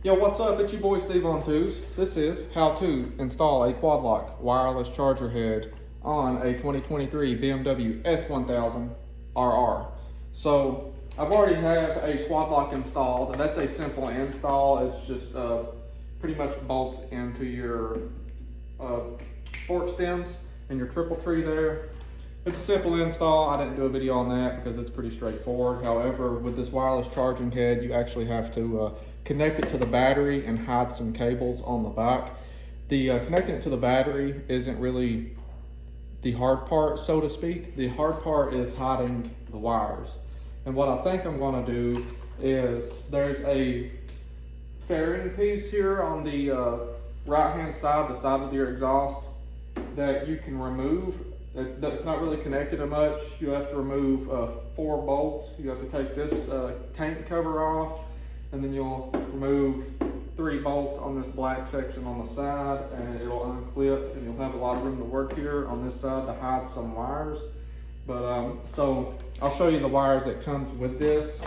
Yo, what's up? It's your boy Steve on Twos. This is how to install a quad lock wireless charger head on a 2023 BMW S1000RR. So I've already have a quad lock installed, and that's a simple install. It's just pretty much bolts into your fork stems and your triple tree there. It's a simple install. I didn't do a video on that because it's pretty straightforward. However, with this wireless charging head, you actually have to connect it to the battery and hide some cables on the back. The connecting it to the battery isn't really the hard part, so to speak. The hard part is hiding the wires. And what I think I'm gonna do is there's a fairing piece here on the right-hand side, the side of your exhaust, that you can remove. That's not really connected to much. You have to remove 4 bolts. You have to take this tank cover off, and then you'll remove 3 bolts on this black section on the side, and it'll unclip, and you'll have a lot of room to work here on this side to hide some wires. But so I'll show you the wires that comes with this.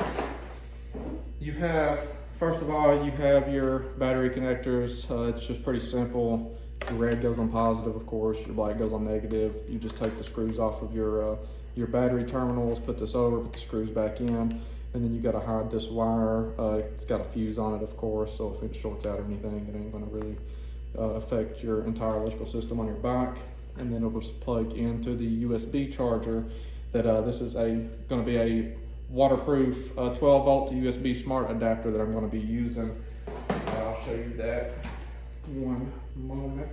You have, first of all, you have your battery connectors. It's just pretty simple. Your red goes on positive, of course. Your black goes on negative. You just take the screws off of your battery terminals, put this over, put the screws back in, and then you got to hide this wire. It's got a fuse on it, of course, so if it shorts out or anything, it ain't going to really affect your entire electrical system on your bike. And then it'll just plug into the USB charger. That this is going to be a waterproof 12-volt USB smart adapter that I'm going to be using. I'll show you that one moment.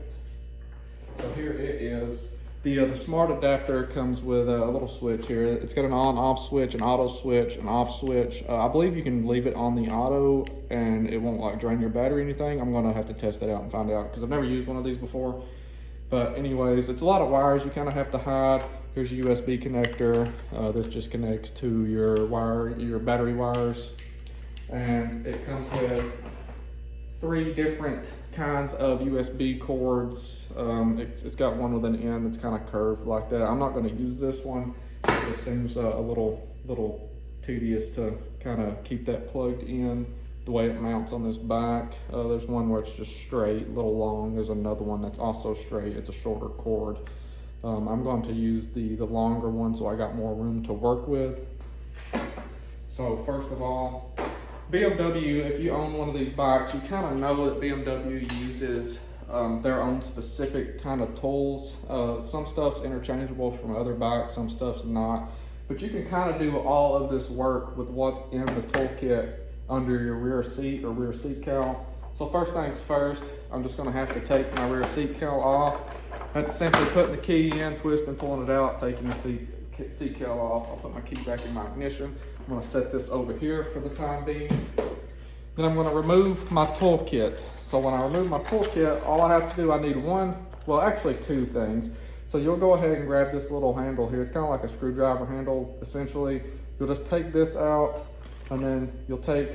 So here it is. The smart adapter comes with a little switch here. It's got an on-off switch, an auto switch, an off switch. I believe you can leave it on the auto and it won't like drain your battery or anything. I'm gonna have to test that out and find out because I've never used one of these before. But anyways, it's a lot of wires you kind of have to hide. Here's your USB connector. This just connects to your battery wires. And it comes with 3 different kinds of USB cords. It's got one with an end that's kind of curved like that. I'm not going to use this one. It seems a little tedious to kind of keep that plugged in the way it mounts on this back. There's one where it's just straight, a little long. There's another one that's also straight. It's a shorter cord. I'm going to use the longer one so I got more room to work with. So first of all, BMW, if you own one of these bikes, you kind of know that BMW uses their own specific kind of tools. Some stuff's interchangeable from other bikes, some stuff's not. But you can kind of do all of this work with what's in the toolkit under your rear seat or rear seat cowl. So first things first, I'm just going to have to take my rear seat cowl off. That's simply putting the key in, twisting, pulling it out, taking the seat cowl off. I'll put my key back in my ignition. I'm going to set this over here for the time being. Then I'm going to remove my toolkit. So when I remove my toolkit, all I have to do, I need actually 2 things. So you'll go ahead and grab this little handle here. It's kind of like a screwdriver handle, essentially. You'll just take this out, and then you'll take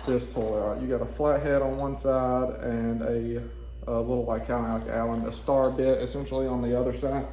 this tool out. You got a flat head on one side and a little like kind of like Allen, a star bit essentially on the other side.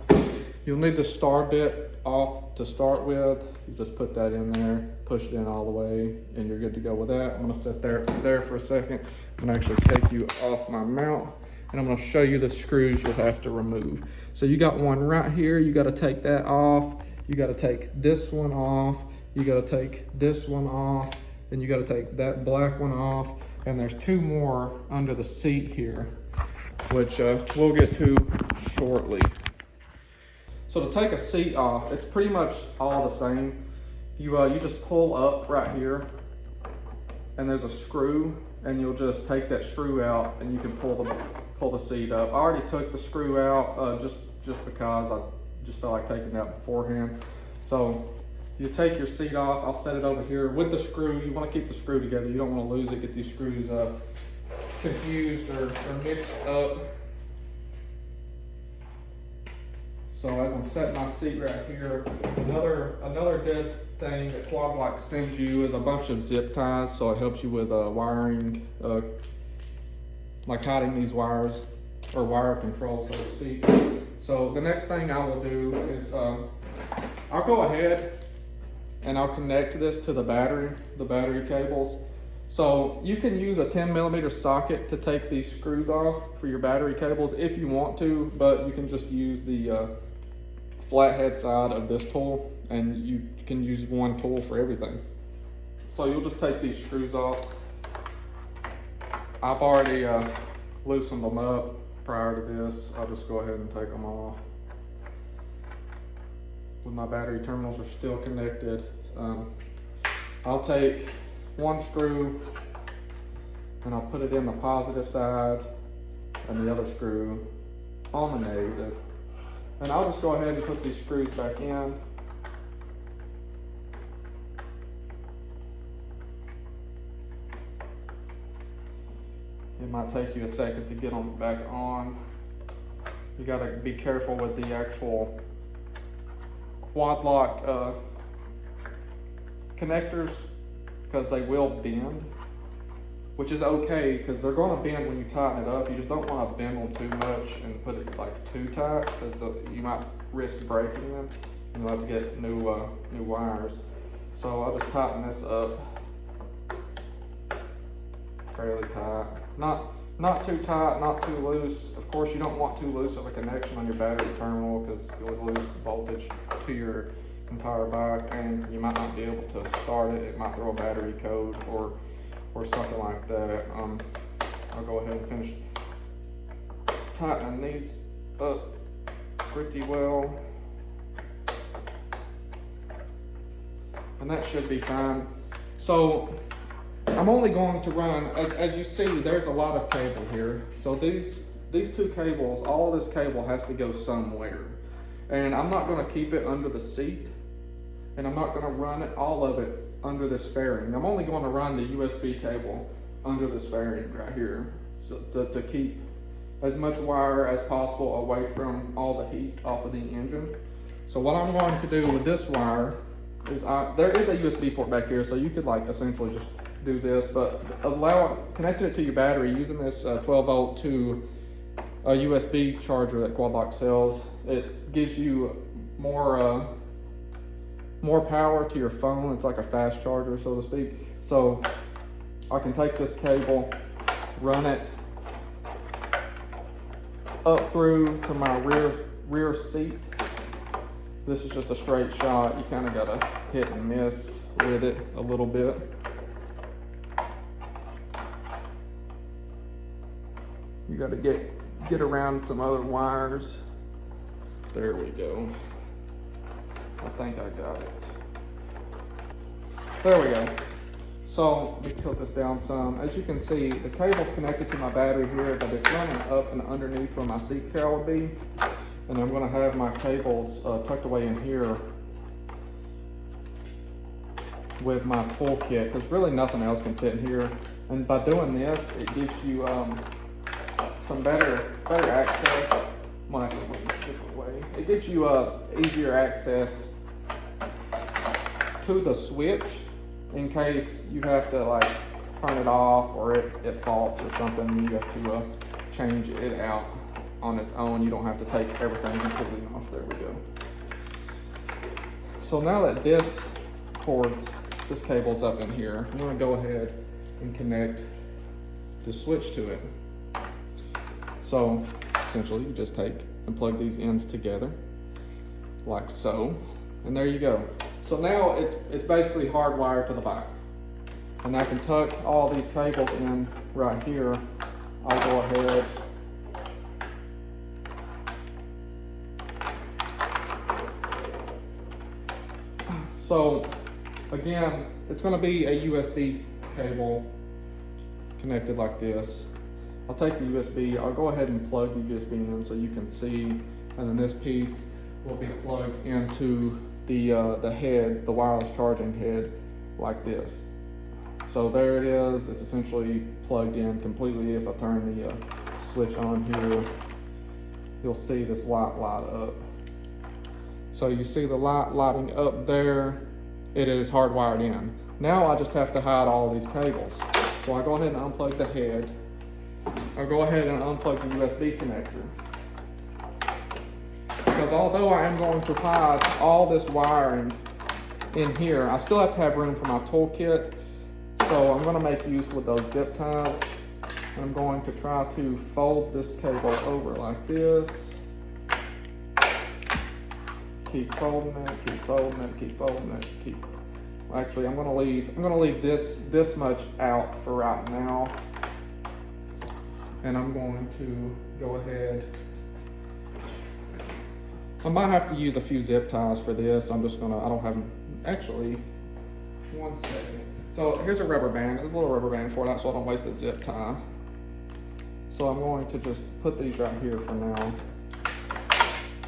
You'll need the star bit off to start with. You just put that in there, push it in all the way, and you're good to go with that. I'm gonna sit there for a second and actually take you off my mount, and I'm gonna show you the screws you'll have to remove. So you got one right here, you gotta take that off. You gotta take this one off. You gotta take this one off. Then you gotta take that black one off. And there's 2 more under the seat here, which we'll get to shortly. So to take a seat off, it's pretty much all the same. You just pull up right here, and there's a screw, and you'll just take that screw out, and you can pull the seat up. I already took the screw out just because I just felt like taking that beforehand. So you take your seat off. I'll set it over here with the screw. You want to keep the screw together. You don't want to lose it. Get these screws confused or mixed up. So as I'm setting my seat right here, another good thing that Quad Lock sends you is a bunch of zip ties. So it helps you with wiring, like hiding these wires or wire control, so to speak. So the next thing I will do is I'll go ahead and I'll connect this to the battery cables. So you can use a 10mm socket to take these screws off for your battery cables if you want to, but you can just use the flathead side of this tool, and you can use one tool for everything. So you'll just take these screws off. I've already loosened them up prior to this. I'll just go ahead and take them off. When my battery terminals are still connected, I'll take one screw and I'll put it in the positive side and the other screw on the negative. And I'll just go ahead and put these screws back in. It might take you a second to get them back on. You gotta be careful with the actual quad lock connectors, because they will bend, which is okay because they're going to bend when you tighten it up. You just don't want to bend them too much and put it like too tight, because you might risk breaking them and you'll have to get new wires. So I'll just tighten this up fairly tight. Not too tight, not too loose. Of course, you don't want too loose of a connection on your battery terminal because you'll lose voltage to your entire bike, and you might not be able to start it. It might throw a battery code or something like that. I'll go ahead and finish tightening these up pretty well, and that should be fine. So I'm only going to run, as you see, there's a lot of cable here. So these two cables, all this cable has to go somewhere. And I'm not gonna keep it under the seat, and I'm not gonna run all of it under this fairing. I'm only gonna run the USB cable under this fairing right here, so to keep as much wire as possible away from all the heat off of the engine. So what I'm going to do with this wire is, there is a USB port back here, so you could like essentially just do this, but connecting it to your battery using this 12 volt to a USB charger that Quad Lock sells. It gives you more power to your phone. It's like a fast charger, so to speak. So I can take this cable, run it up through to my rear seat. This is just a straight shot. You kind of gotta hit and miss with it a little bit. You gotta get around some other wires. There we go. I think I got it. There we go. So let me tilt this down some. As you can see, the cable's connected to my battery here, but it's running up and underneath where my seat cowl would be. And I'm gonna have my cables tucked away in here with my toolkit, because really nothing else can fit in here. And by doing this, it gives you some better access. Might have to look this a different way. It gives you easier access to the switch in case you have to like turn it off or it faults or something. You have to change it out on its own. You don't have to take everything completely off. There we go. So now that this cable's up in here, I'm going to go ahead and connect the switch to it. So essentially you just take and plug these ends together like so, and there you go. So now it's basically hardwired to the bike, and I can tuck all these cables in right here. I'll go ahead so again, it's going to be a USB cable connected like this. I'll take the USB, I'll go ahead and plug the USB in so you can see, and then this piece will be plugged into the head, the wireless charging head, like this. So there it is, it's essentially plugged in completely. If I turn the switch on here, you'll see this light light up. So you see the light lighting up there, it is hardwired in. Now I just have to hide all these cables. So I go ahead and unplug the head. I'll go ahead and unplug the USB connector. Because although I am going to hide all this wiring in here, I still have to have room for my toolkit. So I'm gonna make use with those zip ties. And I'm going to try to fold this cable over like this. Keep folding it, keep folding it, keep folding it, keep. Actually, I'm gonna leave this much out for right now. And I'm going to go ahead. I might have to use a few zip ties for this. I don't have, actually, one second. So here's a rubber band. There's a little rubber band for that so I don't waste a zip tie. So I'm going to just put these right here for now.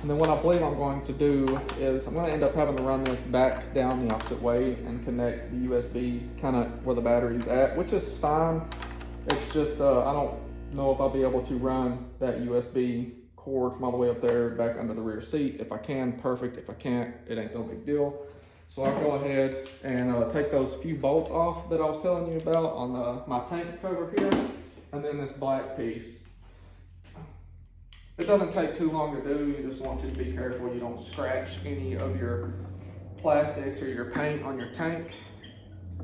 And then what I believe I'm going to do is I'm going to end up having to run this back down the opposite way and connect the USB kind of where the battery's at, which is fine. It's just, I don't know if I'll be able to run that USB cord from all the way up there back under the rear seat. If I can, perfect. If I can't, it ain't no big deal. So I'll go ahead and take those few bolts off that I was telling you about on my tank cover here, and then this black piece. It doesn't take too long to do. You just want to be careful you don't scratch any of your plastics or your paint on your tank,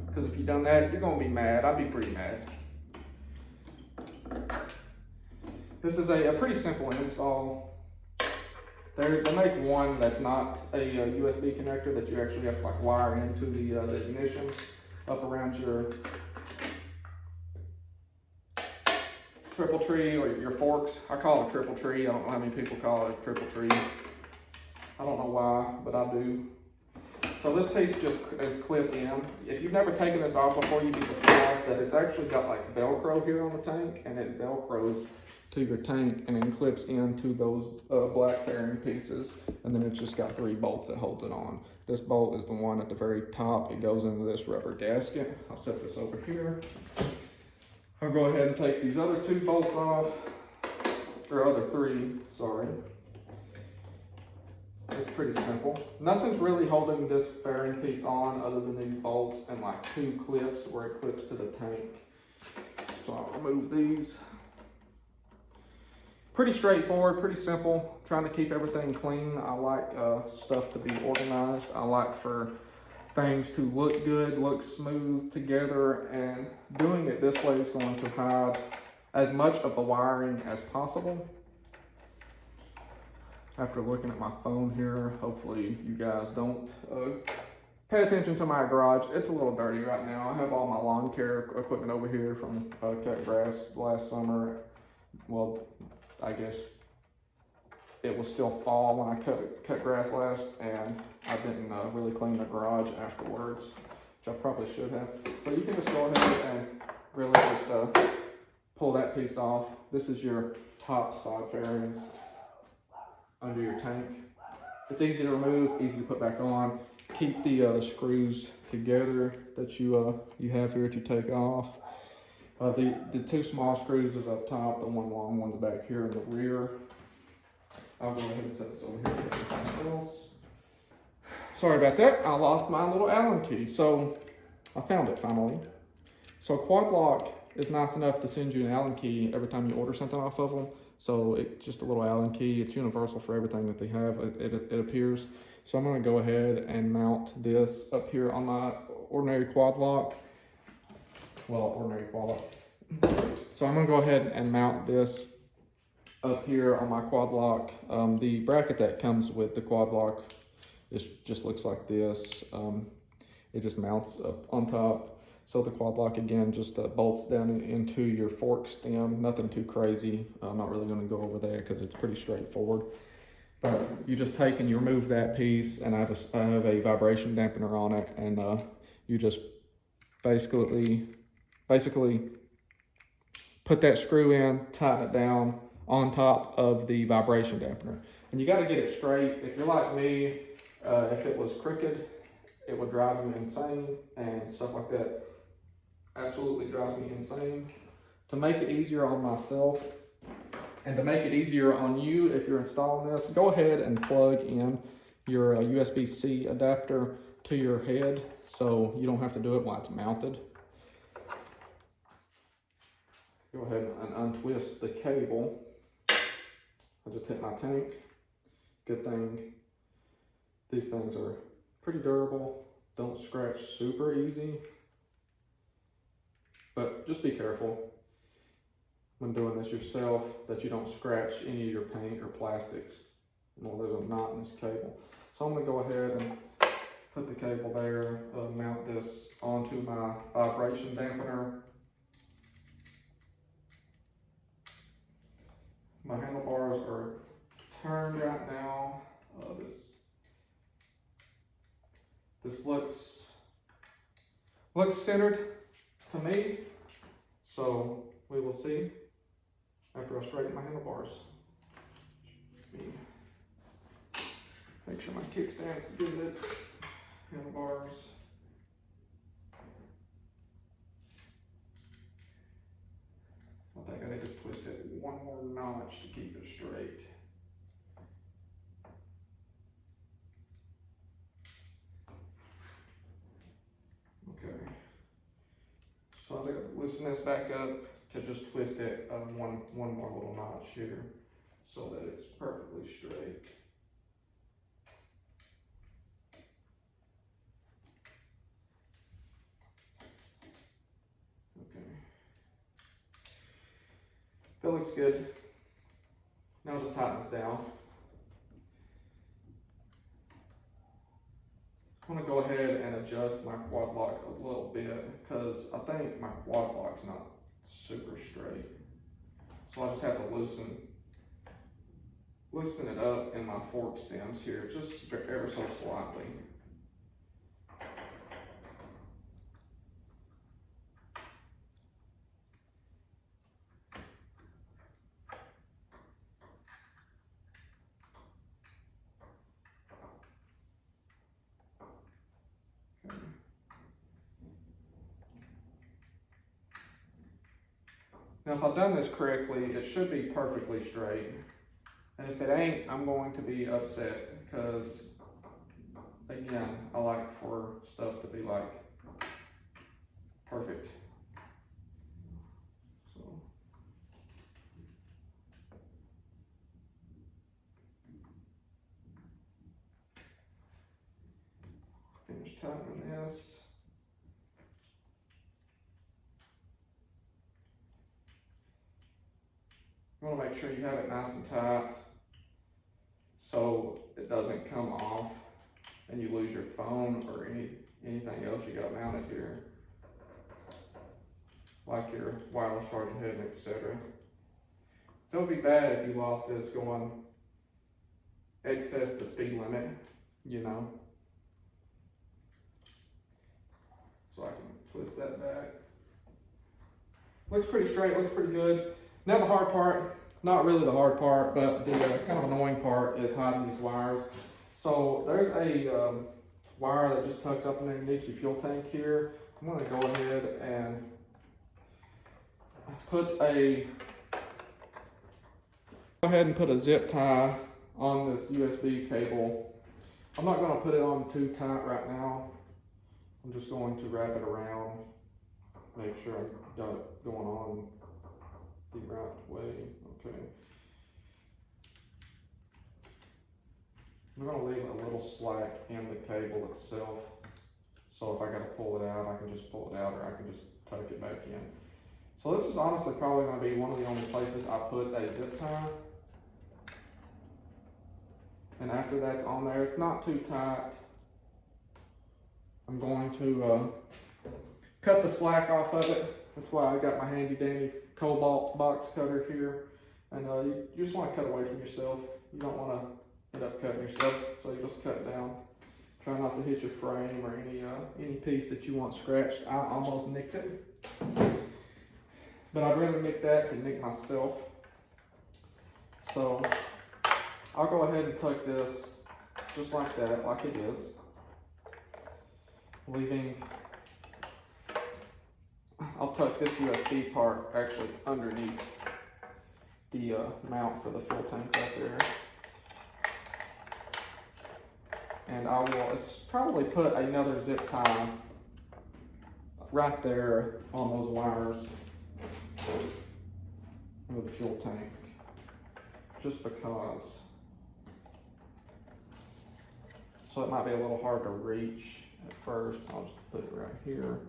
because if you've done that, you're gonna be mad. I'd be pretty mad. This is a pretty simple install. They make one that's not a USB connector that you actually have to like wire into the ignition up around your triple tree or your forks. I call it a triple tree. I don't know how many people call it a triple tree. I don't know why, but I do. So this piece just is clipped in. If you've never taken this off before, you'd be surprised that it's actually got like Velcro here on the tank, and it Velcros to your tank and then clips into those black fairing pieces, and then it's just got 3 bolts that holds it on. This bolt is the one at the very top. It goes into this rubber gasket. I'll set this over here. I'll go ahead and take these other 2 bolts off, or other 3, sorry. It's pretty simple. Nothing's really holding this fairing piece on other than these bolts and like 2 clips where it clips to the tank. So I'll remove these. Pretty straightforward, pretty simple. Trying to keep everything clean. I like stuff to be organized. I like for things to look good, look smooth together, and doing it this way is going to hide as much of the wiring as possible. After looking at my phone here, hopefully you guys don't pay attention to my garage. It's a little dirty right now. I have all my lawn care equipment over here from cut grass last summer. Well, I guess it was still fall when I cut grass last, and I didn't really clean the garage afterwards, which I probably should have. So you can just go ahead and really just pull that piece off. This is your top side fairings under your tank. It's easy to remove, easy to put back on. Keep the screws together that you have here that you take off. The 2 small screws is up top, the 1 long one's back here in the rear. I'll go ahead and set this over here for everything else. Sorry about that, I lost my little Allen key. So I found it finally. So Quad Lock is nice enough to send you an Allen key every time you order something off of them. So it's just a little Allen key. It's universal for everything that they have, it appears. So I'm gonna go ahead and mount this up here on my ordinary Quad Lock. Well, ordinary Quad Lock. So I'm gonna go ahead and mount this up here on my Quad Lock. The bracket that comes with the Quad Lock just looks like this. It just mounts up on top. So the Quad Lock again just bolts down into your fork stem. Nothing too crazy. I'm not really going to go over there because it's pretty straightforward. But you just take and you remove that piece, and I have a vibration dampener on it, and you just basically put that screw in, tighten it down on top of the vibration dampener. And you got to get it straight. If you're like me, if it was crooked, it would drive you insane, and stuff like that absolutely drives me insane. To make it easier on myself and to make it easier on you if you're installing this, go ahead and plug in your USB-C adapter to your head so you don't have to do it while it's mounted. Go ahead and untwist the cable. I just hit my tank. Good thing these things are pretty durable, don't scratch super easy. But just be careful when doing this yourself that you don't scratch any of your paint or plastics. Well, there's a knot in this cable. So I'm gonna go ahead and put the cable there, mount this onto my vibration dampener. My handlebars are turned right now. This looks centered to me. So we will see after I straighten my handlebars. Make sure my kickstand's good. Handlebars. I think I need to twist it one more notch to keep it straight. Okay. So I think I'll loosen this back up to just twist it one more little notch here so that it's perfectly straight. That looks good. Now I'll just tighten this down. I'm gonna go ahead and adjust my quad lock a little bit because I think my quad lock's not super straight. So I just have to loosen it up in my fork stems here, just ever so slightly. Now if I've done this correctly, it should be perfectly straight. And if it ain't, I'm going to be upset because, again, I like for stuff to be like perfect. So, finish tightening this. You want to make sure you have it nice and tight so it doesn't come off and you lose your phone or anything else you got mounted here, like your wireless charging head, etc. So it'd be bad if you lost this going excess the speed limit, you know. So I can twist that back. Looks pretty straight, looks pretty good. Now the hard part, not really the hard part, but the kind of annoying part is hiding these wires. So there's a wire that just tucks up underneath your fuel tank here. I'm gonna go ahead and put a zip tie on this USB cable. I'm not gonna put it on too tight right now. I'm just going to wrap it around, make sure I've got it going on the right way. Okay. I'm going to leave a little slack in the cable itself. So if I got to pull it out, I can just pull it out, or I can just tuck it back in. So this is honestly probably going to be one of the only places I put a zip tie. And after that's on there, it's not too tight. I'm going to cut the slack off of it. That's why I got my handy dandy cobalt box cutter here. And you just want to cut away from yourself. You don't want to end up cutting yourself, so you just cut down. Try not to hit your frame or any piece that you want scratched. I almost nicked it, but I'd rather nick that than nick myself. So I'll go ahead and tuck this just like that, like it is, leaving. I'll tuck this USB part actually underneath the mount for the fuel tank right there. And I will probably put another zip tie right there on those wires with the fuel tank, just because. So it might be a little hard to reach at first. I'll just put it right here.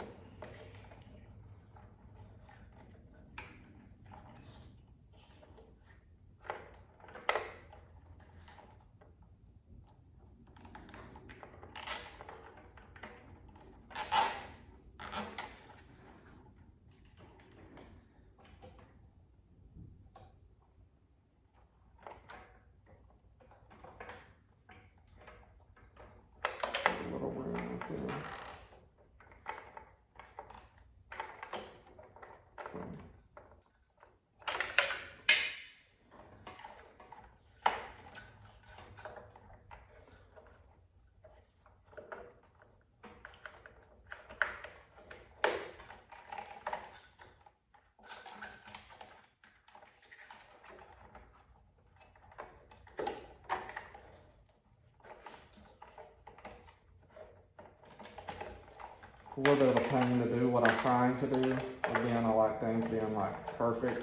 a little bit of a pain to do what I'm trying to do. Again, I like things being like perfect.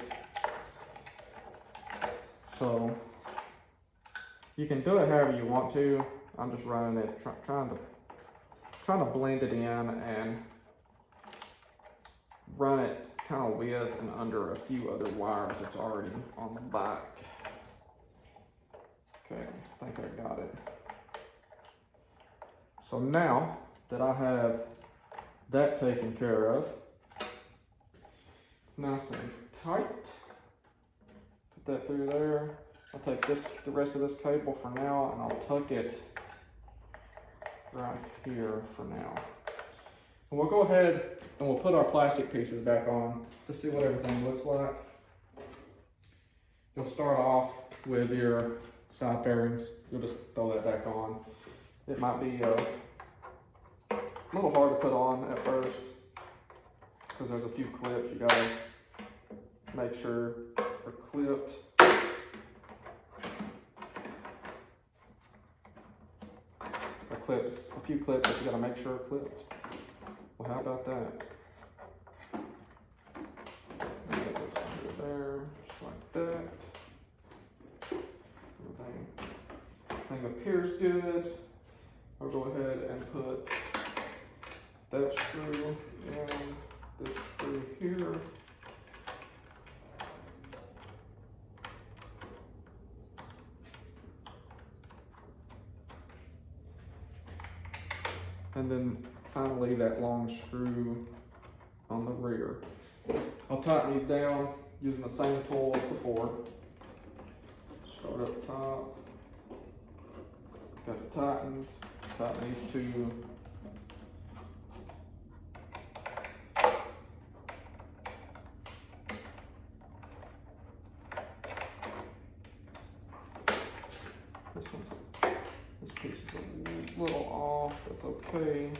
So you can do it however you want to. I'm just running it, trying to blend it in and run it kind of with and under a few other wires that's already on the back. Okay, I think I got it. So now that I have that taken care of, nice and tight, put that through there. I'll take the rest of this cable for now, and I'll tuck it right here for now. And we'll go ahead and we'll put our plastic pieces back on to see what everything looks like. You'll start off with your side bearings. You'll just throw that back on. It might be a little hard to put on at first because there's a few clips you gotta make sure are clipped. A few clips that you gotta make sure are clipped. Well, how about that? Get this under there, just like that. Everything appears good. I'll go ahead and put that screw and this screw here. And then finally that long screw on the rear. I'll tighten these down using the same tool as before. Start up top, got it tightened, tighten these two. This piece is a little off, that's okay.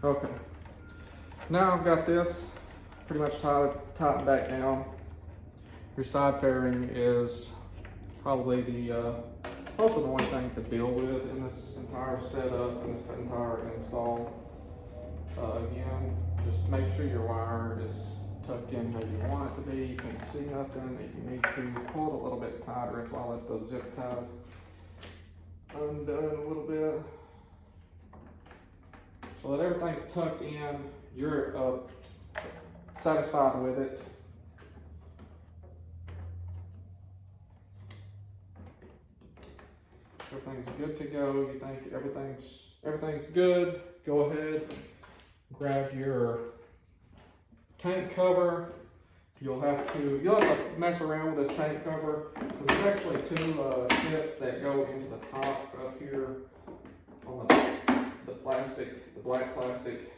Okay, now I've got this pretty much tightened back down. Your side fairing is probably the most annoying thing to deal with in this entire setup, in this entire install. Again, just make sure your wire is tucked in where you want it to be. You can't see nothing. If you need to, pull it a little bit tighter until I let those zip ties undone a little bit. So that everything's tucked in, you're satisfied with it. Everything's good to go. You think everything's good, go ahead, grab your tank cover. You'll have to mess around with this tank cover. There's actually two tips that go into the top up here on the plastic, the black plastic.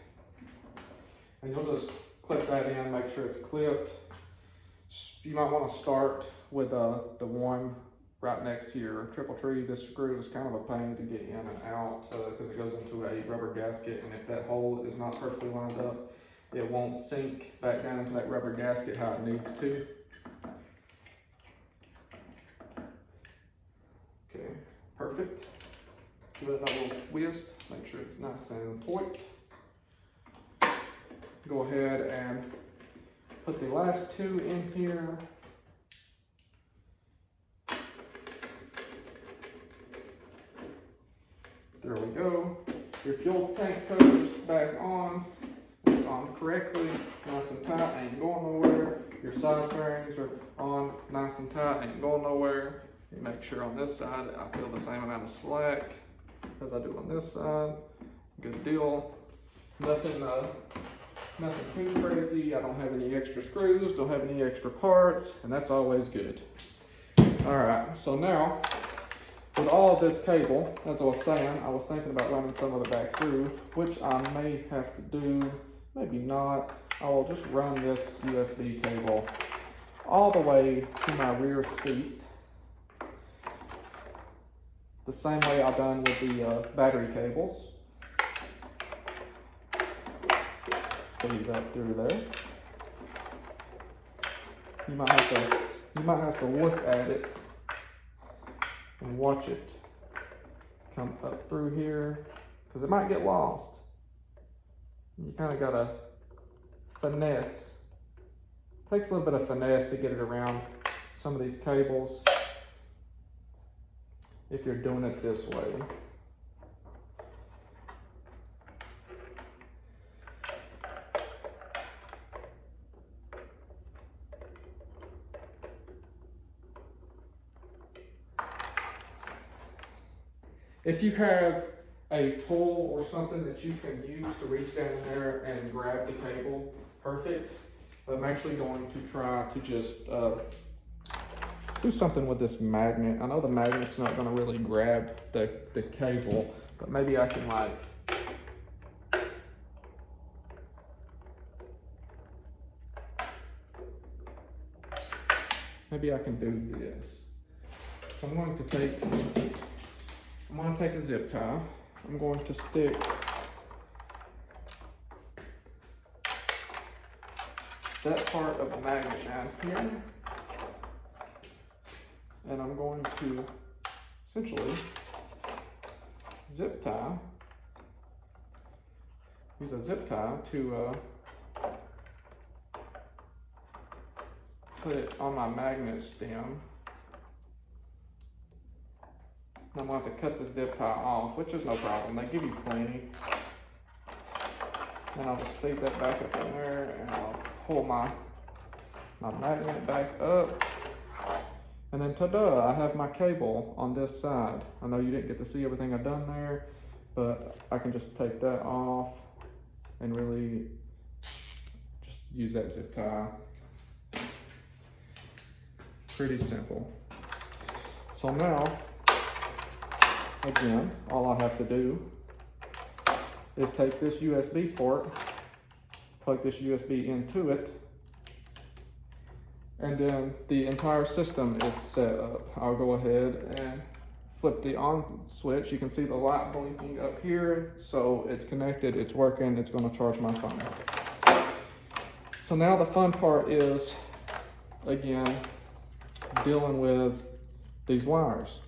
And you'll just clip that in, make sure it's clipped. You might want to start with the one right next to your triple tree. This screw is kind of a pain to get in and out because it goes into a rubber gasket, and if that hole is not perfectly lined up, it won't sink back down into that rubber gasket how it needs to. Okay, perfect. Give it a little twist, make sure it's nice and taut. Go ahead and put the last two in here. There we go. Your fuel tank cover's back on. It's on correctly, nice and tight, ain't going nowhere. Your side bearings are on, nice and tight, ain't going nowhere. You make sure on this side I feel the same amount of slack as I do on this side. Good deal. Nothing too crazy. I don't have any extra screws, don't have any extra parts, and that's always good. All right, so now with all of this cable, as I was saying, I was thinking about running some of it back through, which I may have to do, maybe not. I will just run this USB cable all the way to my rear seat, the same way I've done with the battery cables. Feed that through there. You might have to look at it and watch it come up through here, because it might get lost. You kind of gotta finesse. Takes a little bit of finesse to get it around some of these cables if you're doing it this way. If you have a tool or something that you can use to reach down there and grab the cable, perfect. I'm actually going to try to just do something with this magnet. I know the magnet's not going to really grab the cable, but maybe I can maybe I can do this. So I'm going to take a zip tie. I'm going to stick that part of the magnet down here, and I'm going to essentially zip tie, use a zip tie to put it on my magnet stem. I'm going to have to cut the zip tie off, which is no problem. They give you plenty. And I'll just feed that back up in there, and I'll pull my magnet back up. And then ta-da, I have my cable on this side. I know you didn't get to see everything I've done there, but I can just take that off and really just use that zip tie. Pretty simple. So now, again, all I have to do is take this USB port, plug this USB into it, and then the entire system is set up. I'll go ahead and flip the on switch. You can see the light blinking up here, so it's connected, it's working, it's gonna charge my phone. So now the fun part is, again, dealing with these wires.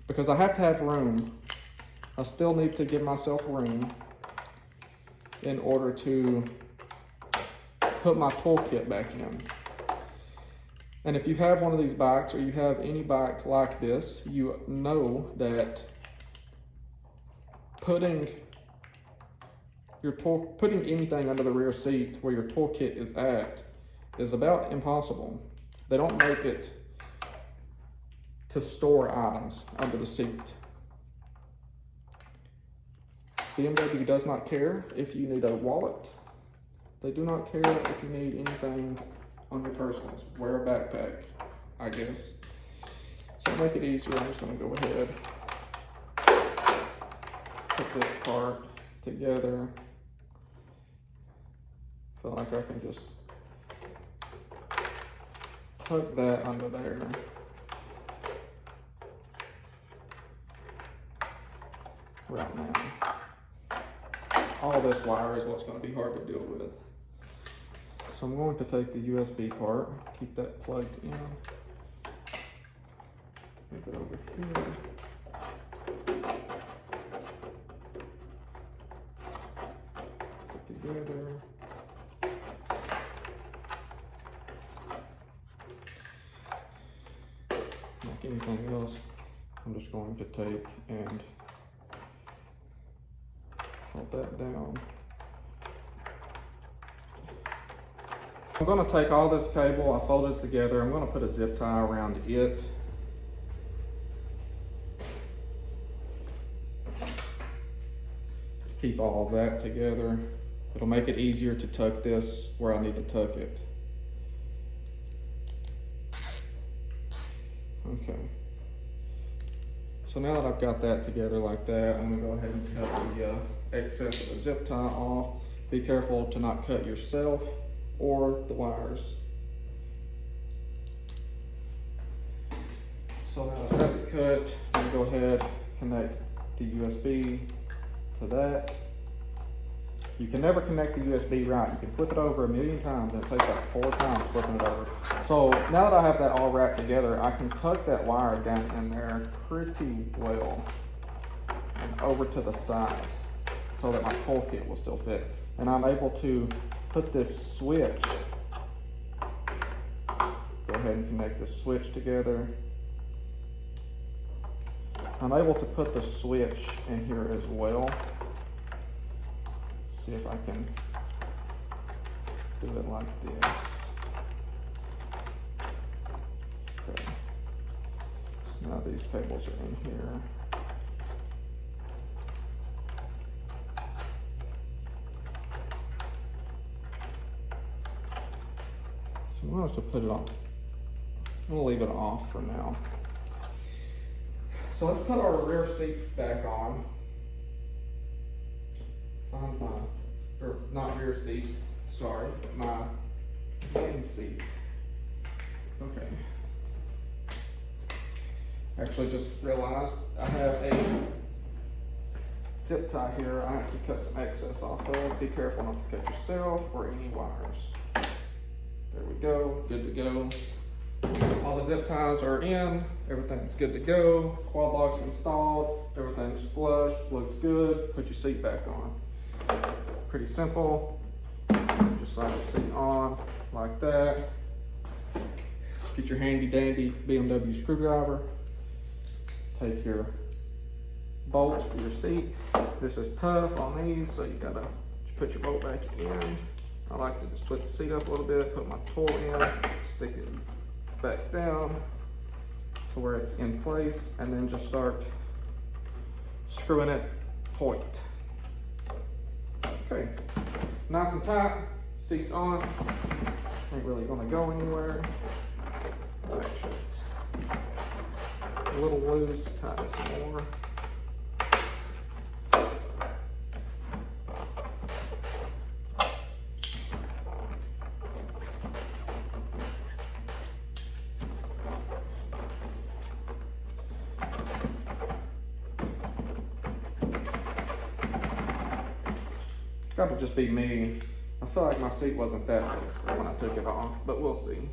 Because I have to have room. I still need to give myself room in order to put my toolkit back in. And if you have one of these bikes, or you have any bike like this, you know that putting anything under the rear seat where your toolkit is at is about impossible. They don't make it to store items under the seat. BMW does not care if you need a wallet. They do not care if you need anything on your personals. Wear a backpack, I guess. So to make it easier, I'm just gonna go ahead, put this part together. Feel like I can just tuck that under there. Right now. All this wire is what's going to be hard to deal with. So I'm going to take the USB part, keep that plugged in, move it over here. Put together. Like anything else, I'm just going to take and fold that down. I'm going to take all this cable, I fold it together, I'm going to put a zip tie around it. To keep all of that together. It'll make it easier to tuck this where I need to tuck it. Okay. So now that I've got that together like that, I'm gonna go ahead and cut the excess of the zip tie off. Be careful to not cut yourself or the wires. So now that that's cut, I'm gonna go ahead and connect the USB to that. You can never connect the USB right. You can flip it over a million times and it takes like 4 times flipping it over. So now that I have that all wrapped together, I can tuck that wire down in there pretty well and over to the side so that my pole kit will still fit. And I'm able to put this switch, go ahead and connect this switch together. I'm able to put the switch in here as well. See if I can do it like this. Okay. So now these cables are in here. So I'm going to put it on. I'm going to leave it off for now. So let's put our rear seat back on. Find my, or not rear seat, sorry, my main seat. Okay. Actually just realized I have a zip tie here I have to cut some excess off of. Be careful not to cut yourself or any wires. There we go, good to go. All the zip ties are in, everything's good to go. Quad lock's installed, everything's flush, looks good. Put your seat back on. Pretty simple. Just slide your seat on like that. Get your handy dandy BMW screwdriver. Take your bolts for your seat. This is tough on these, so you gotta put your bolt back in. I like to just put the seat up a little bit, put my tool in, stick it back down to where it's in place, and then just start screwing it tight. Okay, nice and tight, seat's on, ain't really gonna go anywhere. Make sure it's a little loose, tighten it some more. Gotta just be me. I feel like my seat wasn't that flexible when I took it off, but we'll see.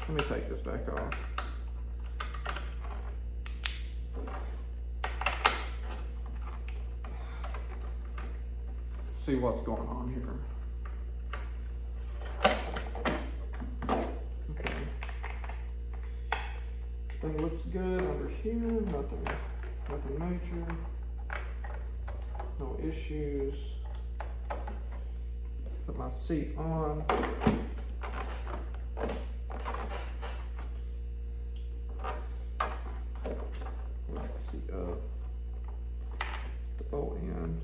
Let me take this back off. See what's going on here. Everything looks good under here, nothing major, no issues. Put my seat on. Lift the seat up, the bolt in.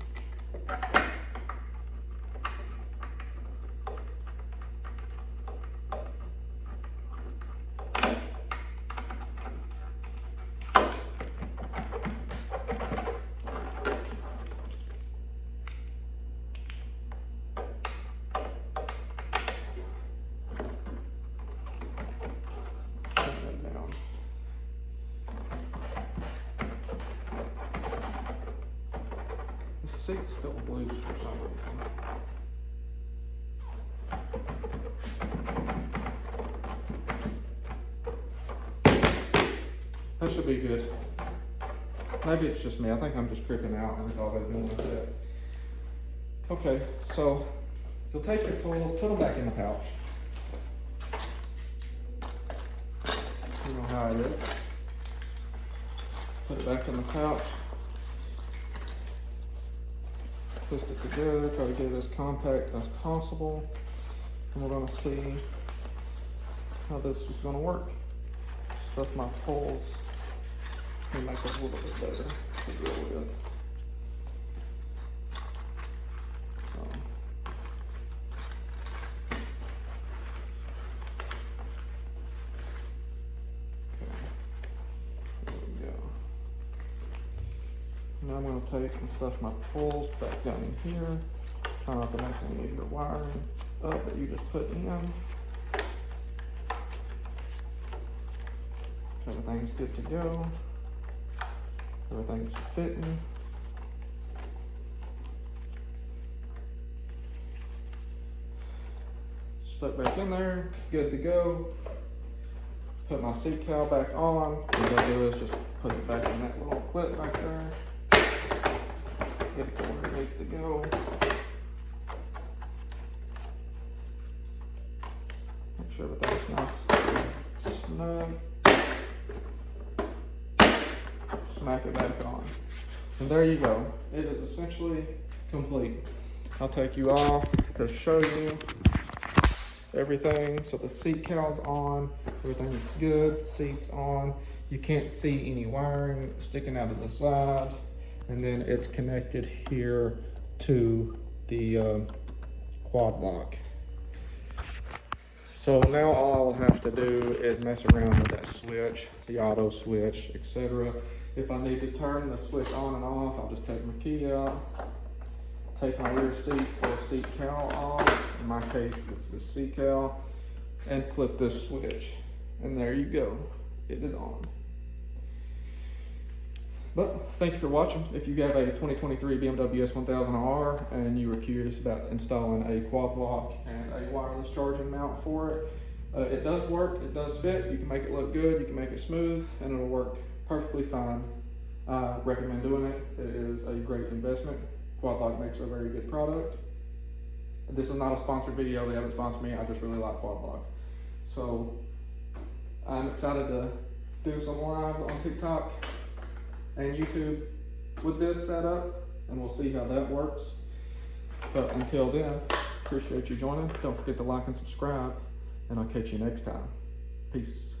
The seat's still loose for some reason. That should be good. Maybe it's just me. I think I'm just tripping out and it's always been like that. Okay, so you'll take your tools, put them back in the pouch. You know how it is. Put it back in the pouch. Twist it together, try to get it as compact as possible. And we're gonna see how this is gonna work. Stuff my poles and make it a little bit better to deal with. I'm going to take and stuff my pulls back down in here. Try not to mess any of your wiring up that you just put in. Everything's good to go. Everything's fitting. Stuck back in there, good to go. Put my seat cowl back on. What I do is just put it back in that little clip back there. Get it to where it needs to go. Make sure everything's nice, snug. Smack it back on. And there you go. It is essentially complete. I'll take you off to show you everything. So the seat cowl's on, everything looks good, seat's on. You can't see any wiring sticking out of the side. And then it's connected here to the quad lock. So now all I will have to do is mess around with that switch, the auto switch, etc. If I need to turn the switch on and off, I'll just take my key out, take my rear seat or seat cowl off. In my case, it's the seat cowl, and flip this switch. And there you go, it is on. But thank you for watching. If you have a 2023 BMW S1000RR and you were curious about installing a quad lock and a wireless charging mount for it, it does work, it does fit. You can make it look good, you can make it smooth, and it'll work perfectly fine. I recommend doing it. It is a great investment. Quad lock makes a very good product. This is not a sponsored video, they haven't sponsored me, I just really like quad lock. So I'm excited to do some lives on TikTok and YouTube with this setup, and we'll see how that works. But until then, appreciate you joining. Don't forget to like and subscribe, and I'll catch you next time. Peace.